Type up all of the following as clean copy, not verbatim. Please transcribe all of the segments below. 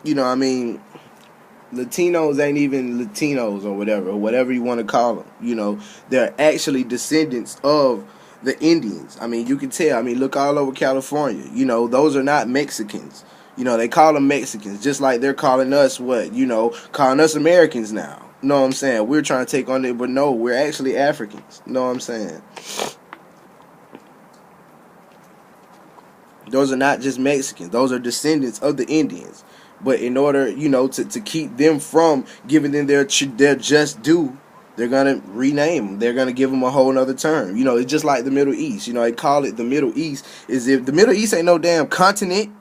I mean, Latinos ain't even Latinos or whatever you want to call them. They're actually descendants of the Indians. I mean, you can tell. I mean, look all over California. Those are not Mexicans. They call them Mexicans, just like they're calling us what? Calling us Americans now. You know what I'm saying? We're trying to take on it, but no, we're actually Africans. You know what I'm saying? Those are not just Mexicans. Those are descendants of the Indians. But in order, to keep them from giving them their just due, they're going to rename them. They're going to give them a whole other term. It's just like the Middle East. They call it the Middle East. As if the Middle East ain't no damn continent.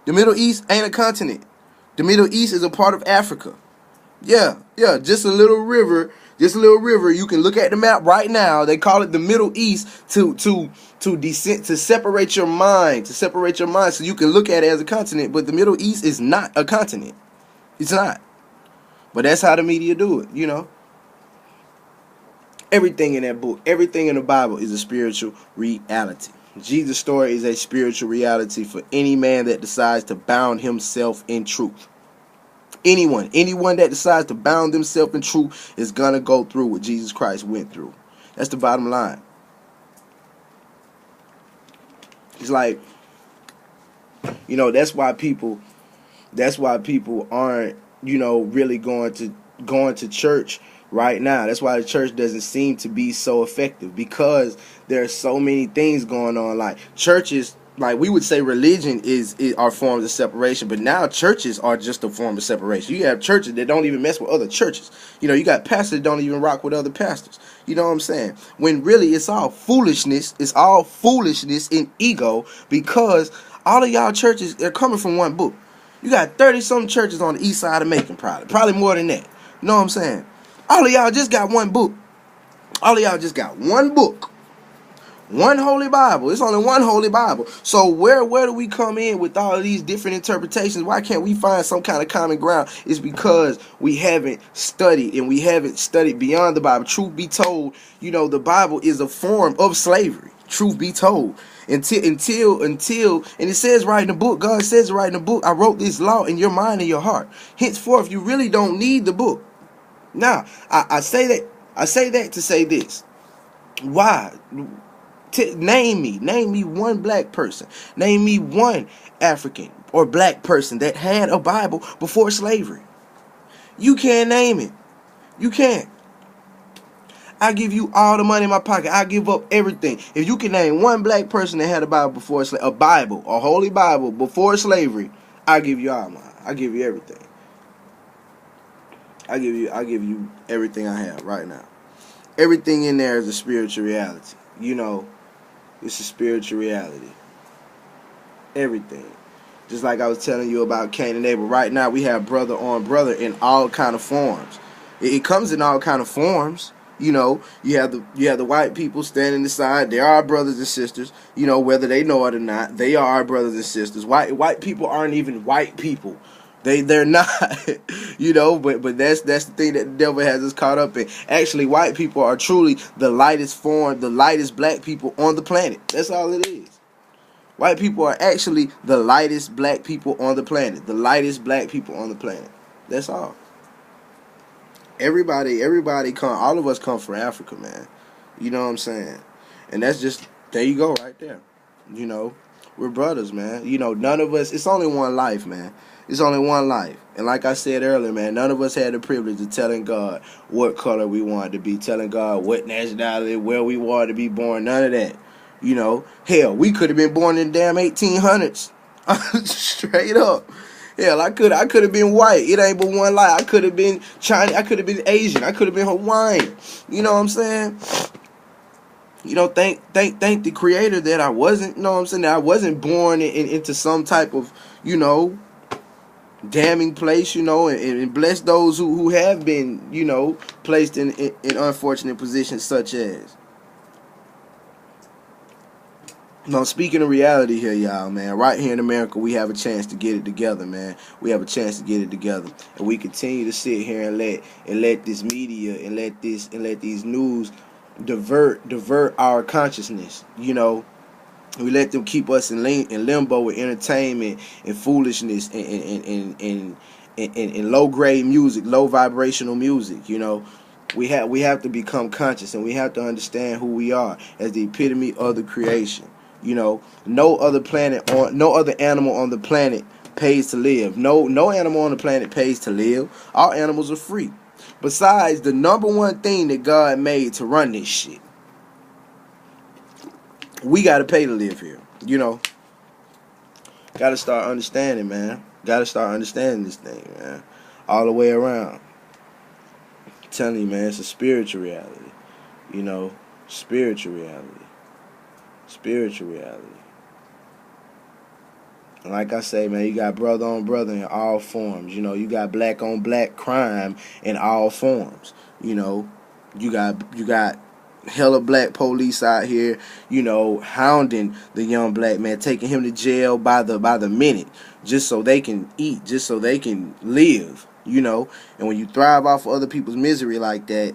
The Middle East ain't a continent. The Middle East is a part of Africa. Yeah, just a little river. Just a little river. You can look at the map right now. They call it the Middle East to separate your mind, so you can look at it as a continent. But the Middle East is not a continent. It's not. But that's how the media do it. Everything in that book, everything in the Bible is a spiritual reality. Jesus' story is a spiritual reality for any man that decides to bound himself in truth. Anyone that decides to bound themselves in truth is gonna go through what Jesus Christ went through. That's the bottom line. It's like, that's why people aren't, really going to church right now. That's why the church doesn't seem to be so effective, because there are so many things going on. Like churches, like we would say religion are forms of separation, but now churches are just a form of separation. You have churches that don't even mess with other churches. You got pastors that don't even rock with other pastors. You know what I'm saying? When really it's all foolishness. It's all foolishness and ego, because all of y'all churches, they're coming from one book. You got 30-some churches on the east side of Macon, probably more than that. You know what I'm saying? All of y'all just got one book. All of y'all just got one book. One Holy Bible. It's only one Holy Bible. So where do we come in with all of these different interpretations? Why can't we find some kind of common ground? It's because we haven't studied, and we haven't studied beyond the Bible. Truth be told, the Bible is a form of slavery. Truth be told. Until, and it says right in the book, God says right in the book, I wrote this law in your mind and your heart. Henceforth, you really don't need the book. Now, I say that to say this. Why? Name me one black person. Name me one African or black person that had a Bible before slavery. You can't name it. You can't. I give you all the money in my pocket. I give up everything. If you can name one black person that had a Bible before a Holy Bible before slavery, I give you all mine. I give you everything. I give you everything I have right now. Everything in there is a spiritual reality. It's a spiritual reality. Everything. Just like I was telling you about Cain and Abel. Right now we have brother on brother in all kind of forms. It comes in all kind of forms. You have the white people standing aside. They are our brothers and sisters. Whether they know it or not, they are our brothers and sisters. White people aren't even white people. They're not, but that's the thing that the devil has us caught up in. Actually, white people are truly the lightest black people on the planet. That's all it is. White people are actually the lightest black people on the planet. The lightest black people on the planet. That's all. Everybody all of us come from Africa, man. You know what I'm saying? And that's just, there you go right there. We're brothers, man. None of us, it's only one life, man. It's only one life. And like I said earlier, man, none of us had the privilege of telling God what color we wanted to be, telling God what nationality, where we wanted to be born, none of that. Hell, we could have been born in the damn 1800s. Straight up. Hell, I could have been white. It ain't but one life. I could have been Chinese. I could have been Asian. I could have been Hawaiian. You know what I'm saying? Thank the Creator that I wasn't. You know what I'm saying? That I wasn't born into some type of, damning place. And bless those who have been, placed in unfortunate positions such as. Now, speaking of reality here, y'all, man, right here in America, we have a chance to get it together, man. We have a chance to get it together, and we continue to sit here and let this media and let these news divert our consciousness. We let them keep us in limbo with entertainment and foolishness and low grade music, low vibrational music. We have to become conscious, and we have to understand who we are as the epitome of the creation. No other animal on the planet pays to live. No animal on the planet pays to live. All animals are free. Besides the number one thing that God made to run this shit, we gotta pay to live here. Gotta start understanding, man. Gotta start understanding this thing, man. All the way around. I'm telling you, man, it's a spiritual reality. Spiritual reality. Spiritual reality. And like I say, man, you got brother on brother in all forms. You got black on black crime in all forms. You got hella black police out here, hounding the young black man, taking him to jail by the minute, just so they can eat, just so they can live. And when you thrive off of other people's misery like that,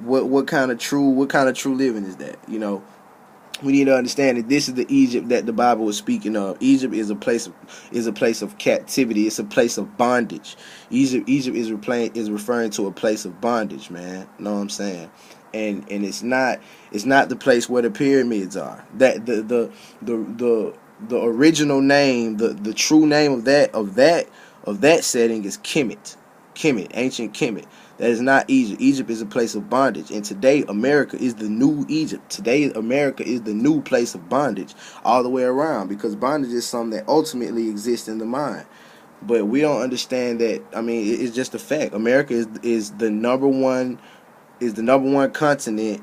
what kind of true living is that? We need to understand that this is the Egypt that the Bible was speaking of. Egypt is a place of captivity. It's a place of bondage. Egypt is referring to a place of bondage, man. You know what I'm saying? And it's not the place where the pyramids are. That the original name, the true name of that setting is Kemet. Ancient Kemet. That is not Egypt. Egypt is a place of bondage. And today, America is the new Egypt. Today, America is the new place of bondage all the way around, because bondage is something that ultimately exists in the mind. But we don't understand that. I mean, it's just a fact. America is the number one continent,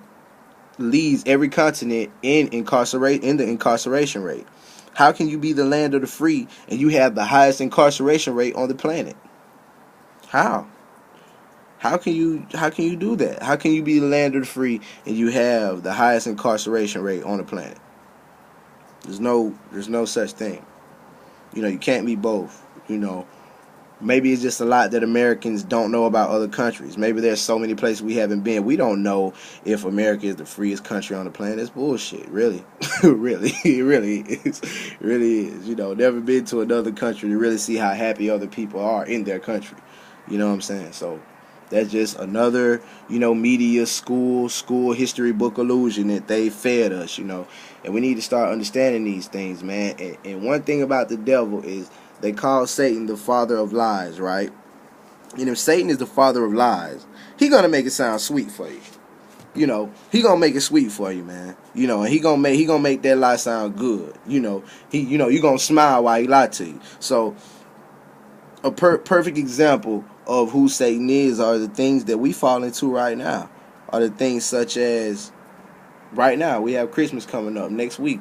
leads every continent in the incarceration rate. How can you be the land of the free and you have the highest incarceration rate on the planet? How? How can you do that? How can you be the land of the free and you have the highest incarceration rate on the planet? There's no such thing. You can't be both. Maybe it's just a lot that Americans don't know about other countries. Maybe there's so many places we haven't been. We don't know if America is the freest country on the planet. It's bullshit, really. Really, it really is. It really is. Never been to another country to really see how happy other people are in their country. You know what I'm saying? So that's just another, media school history book illusion that they fed us, And we need to start understanding these things, man. And one thing about the devil is they call Satan the father of lies, right? And if Satan is the father of lies, he gonna make it sound sweet for you. He gonna make it sweet for you, man. And he gonna make that lie sound good. You gonna smile while he lie to you. So a perfect example of who Satan is are the things that we fall into right now. Are the things such as, right now, we have Christmas coming up next week.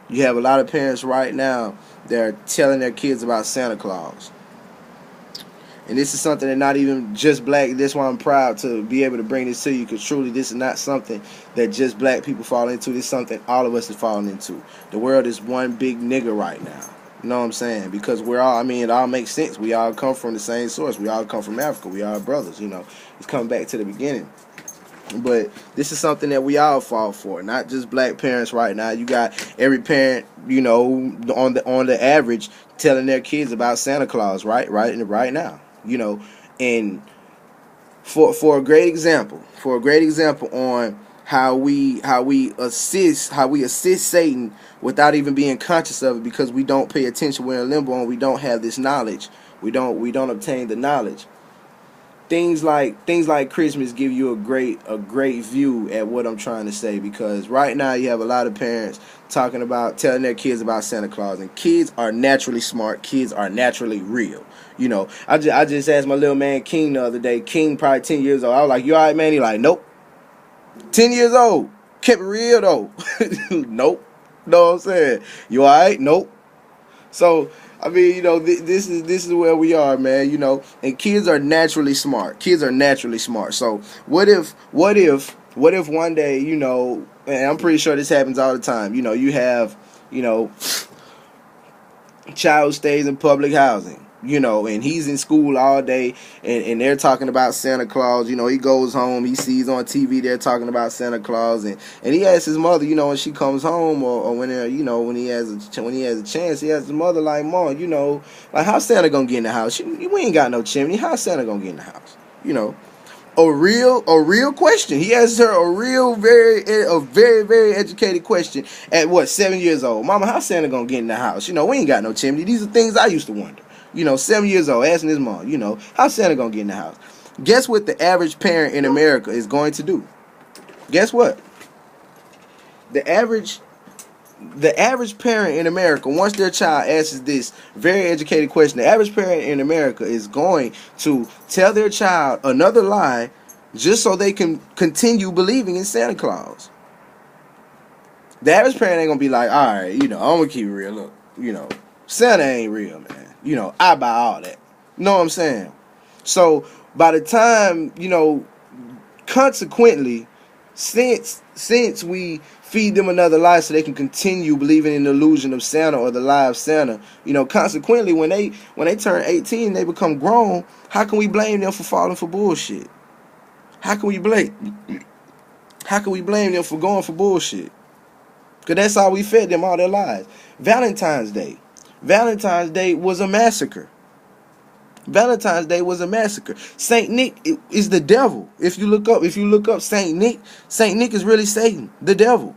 You have a lot of parents right now that are telling their kids about Santa Claus. And this is something that not even just black. That's why I'm proud to be able to bring this to you, because truly this is not something that just black people fall into. This is something all of us is falling into. The world is one big nigga right now. You know what I'm saying? Because it all makes sense. We all come from the same source. We all come from Africa. We all brothers, It's coming back to the beginning. But this is something that we all fall for, not just black parents right now. You got every parent, on the average, telling their kids about Santa Claus right now. And for a great example on how we assist Satan without even being conscious of it, because we don't pay attention. We're in limbo and we don't have this knowledge. We don't obtain the knowledge. Things like Christmas give you a great view at what I'm trying to say, because right now you have a lot of parents telling their kids about Santa Claus, and kids are naturally smart. Kids are naturally real. I just asked my little man King the other day. King probably 10 years old. I was like, "You all right, man?" He like, "Nope." 10 years old, kept it real though. Nope. Know what I'm saying? You all right? Nope. So this is where we are, man. And kids are naturally smart. So what if one day, and I'm pretty sure this happens all the time. You have, child stays in public housing. You know, and he's in school all day, and they're talking about Santa Claus. You know, he goes home, he sees on TV they're talking about Santa Claus, and he asks his mother, you know, when she comes home, or when you know, when he has a chance, he asks his mother, like, Mom, you know, like, how's Santa gonna get in the house? We ain't got no chimney. How's Santa gonna get in the house? You know, a real question. He asks her a very educated question at what, 7 years old. Mama, how's Santa gonna get in the house? You know, we ain't got no chimney. These are things I used to wonder. You know, 7 years old, asking his mom, you know, how's Santa gonna get in the house? Guess what the average parent in America is going to do? Guess what? The average parent in America, once their child asks this very educated question, the average parent in America is going to tell their child another lie just so they can continue believing in Santa Claus. The average parent ain't gonna be like, all right, you know, I'm gonna keep it real. Look, you know, Santa ain't real, man. You know, I buy all that. You know what I'm saying? So by the time, you know, consequently, since we feed them another lie so they can continue believing in the illusion of Santa or the lie of Santa, you know, consequently, when they turn 18, they become grown. How can we blame them for falling for bullshit? How can we blame them for going for bullshit? Because that's how we fed them all their lives. Valentine's Day was a massacre. Saint Nick is the devil. If you look up Saint Nick is really Satan, the devil,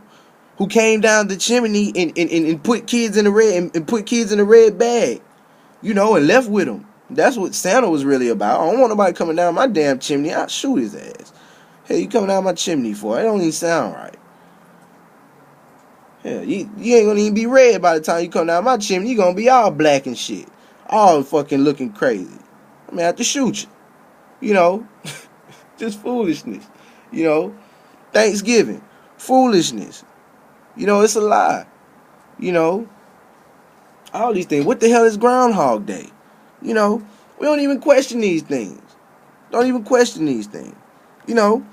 who came down the chimney and put kids in the red bag, you know, and left with them. That's what Santa was really about. I don't want nobody coming down my damn chimney. I'll shoot his ass. Hey, you coming down my chimney for? It don't even sound right. Hell, you ain't gonna even be red by the time you come down my chimney. You gonna be all black and shit. All fucking looking crazy. I'm gonna have to shoot you. You know? Just foolishness. You know? Thanksgiving. Foolishness. You know, it's a lie. You know? All these things. What the hell is Groundhog Day? You know? We don't even question these things. You know?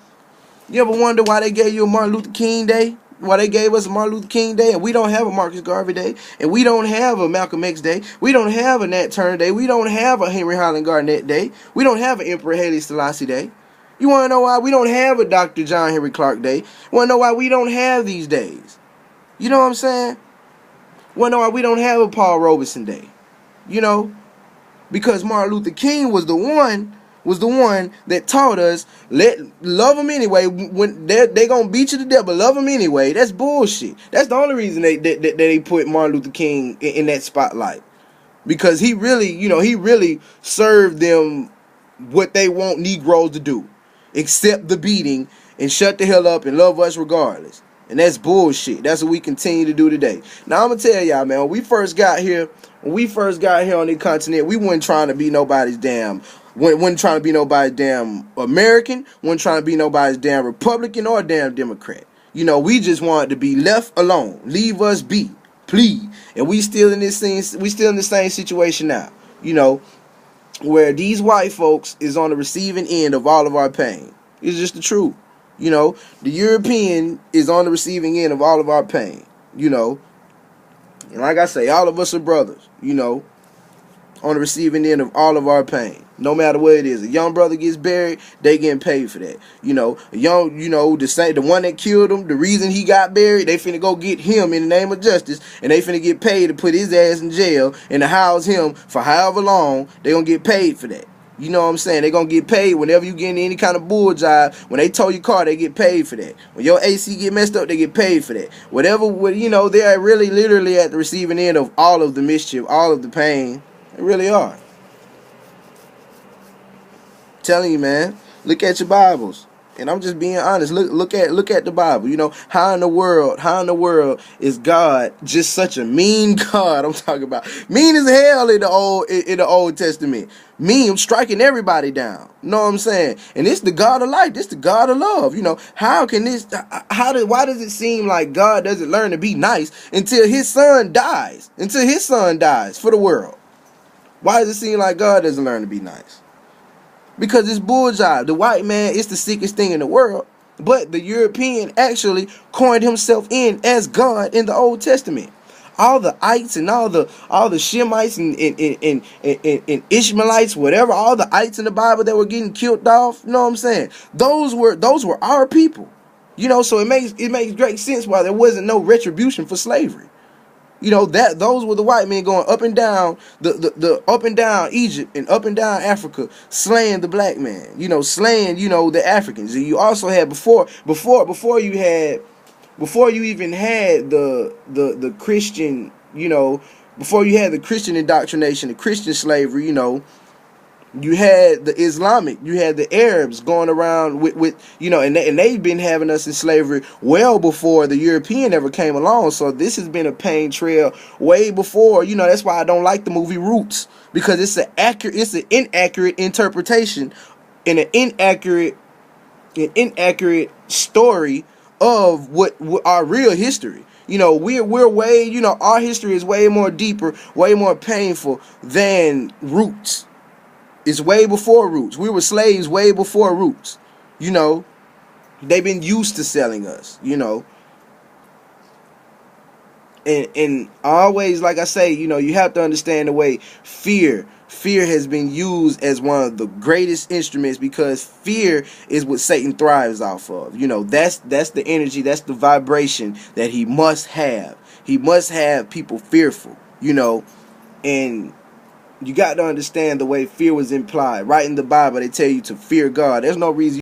You ever wonder why they gave you a Martin Luther King Day? Why they gave us a Martin Luther King Day, and we don't have a Marcus Garvey Day, and we don't have a Malcolm X Day, we don't have a Nat Turner Day, we don't have a Henry Highland Garnett Day, we don't have an Emperor Haile Selassie Day. You want to know why we don't have a Dr. John Henry Clark Day? You want to know why we don't have these days? You know what I'm saying? You want to know why we don't have a Paul Robeson Day? You know? Because Martin Luther King was the one that taught us, love them anyway. When they gonna beat you to death, but love them anyway. That's bullshit. That's the only reason they put Martin Luther King in that spotlight, because he really served them what they want Negroes to do, accept the beating and shut the hell up and love us regardless. And that's bullshit. That's what we continue to do today. Now I'm gonna tell y'all, man, when we first got here on the continent, we wasn't trying to be nobody's damn American, wasn't trying to be nobody's damn Republican or damn Democrat. You know, we just wanted to be left alone. Leave us be, please. And we still in the same situation now. You know, where these white folks is on the receiving end of all of our pain. It's just the truth. You know, the European is on the receiving end of all of our pain, you know. And like I say, all of us are brothers, you know, on the receiving end of all of our pain. No matter what it is. A young brother gets buried, they getting paid for that. You know, the one that killed him, the reason he got buried, they finna go get him in the name of justice, and they finna get paid to put his ass in jail and to house him for however long. They gonna get paid for that. You know what I'm saying? They're going to get paid whenever you get into any kind of bull job. When they tow your car, they get paid for that. When your AC get messed up, they get paid for that. You know, they're really literally at the receiving end of all of the mischief, all of the pain. They really are. I'm telling you, man, look at your Bibles. And I'm just being honest. Look at the Bible. You know, how in the world is God just such a mean God? I'm talking about mean as hell in the Old Testament. Mean, striking everybody down. You know what I'm saying? And it's the God of life. This the God of love. You know, why does it seem like God doesn't learn to be nice until his son dies? For the world. Why does it seem like God doesn't learn to be nice? Because it's bull jive. The white man is the sickest thing in the world. But the European actually coined himself in as God in the Old Testament. all the ites and all the Shemites and Ishmaelites, whatever, all the ites in the Bible that were getting killed off, you know what I'm saying? Those were our people. You know, so it makes great sense why there wasn't no retribution for slavery. You know, that those were the white men going up and down the up and down Egypt and up and down Africa, slaying the black man, you know, slaying, you know, the Africans. And you also had before you even had the Christian, you know, before you had the Christian indoctrination, the Christian slavery, you know, you had the Islamic, you had the Arabs going around with you know, and they've been having us in slavery well before the European ever came along. So this has been a pain trail way before, you know. That's why I don't like the movie Roots, because it's an inaccurate interpretation and an inaccurate story of what our real history. You know, we're way, you know, our history is way more deeper, way more painful than Roots. It's way before Roots. We were slaves way before Roots. You know, they've been used to selling us, you know. And always, like I say, you know, you have to understand the way fear has been used as one of the greatest instruments, because fear is what Satan thrives off of. You know, that's the energy, that's the vibration that he must have. He must have people fearful, you know. And you got to understand the way fear was implied. Right in the Bible, they tell you to fear God. There's no reason